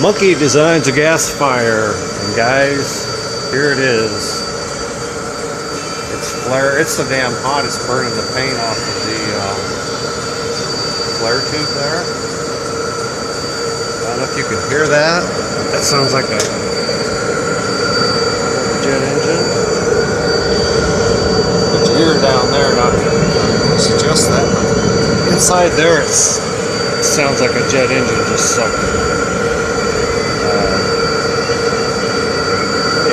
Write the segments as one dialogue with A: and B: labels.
A: Monkey designs a gasifier, and guys, here it is. It's so damn hot, it's burning the paint off of the flare tube there. I don't know if you can hear that. That sounds like a jet engine. But you hear it down there, not to suggest that. But inside there, it sounds like a jet engine just sucking.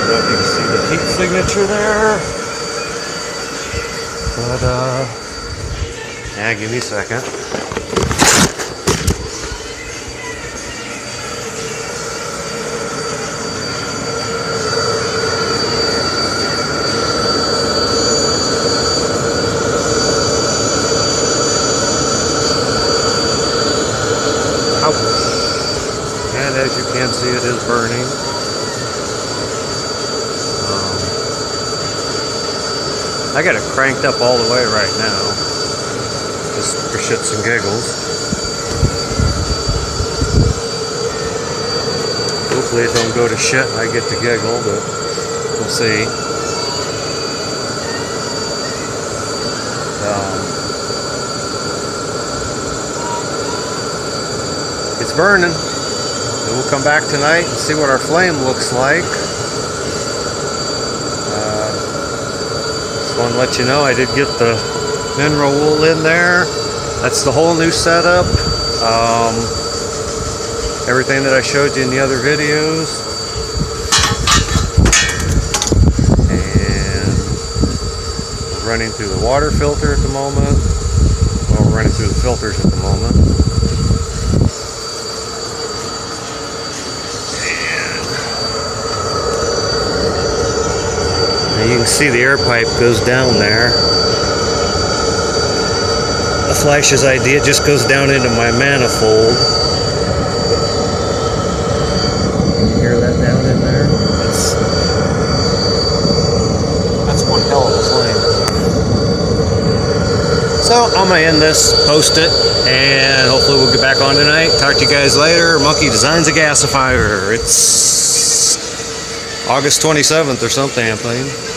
A: You can see the heat signature there, but yeah, give me a second. Ouch. And as you can see, it is burning. I got it cranked up all the way right now, just for shits and giggles. Hopefully it don't go to shit and I get to giggle, but we'll see. It's burning, and we'll come back tonight and see what our flame looks like. Want to let you know I did get the mineral wool in there. That's the whole new setup. Everything that I showed you in the other videos. And we're running through the water filter at the moment. Well, we're running through the filters at the moment. You can see the air pipe goes down there. The flash's idea just goes down into my manifold. You hear that down in there? That's one hell of a flame. So I'm gonna end this, post it, and hopefully we'll get back on tonight. Talk to you guys later. Monkey designs a gasifier. It's August 27th or something, I think.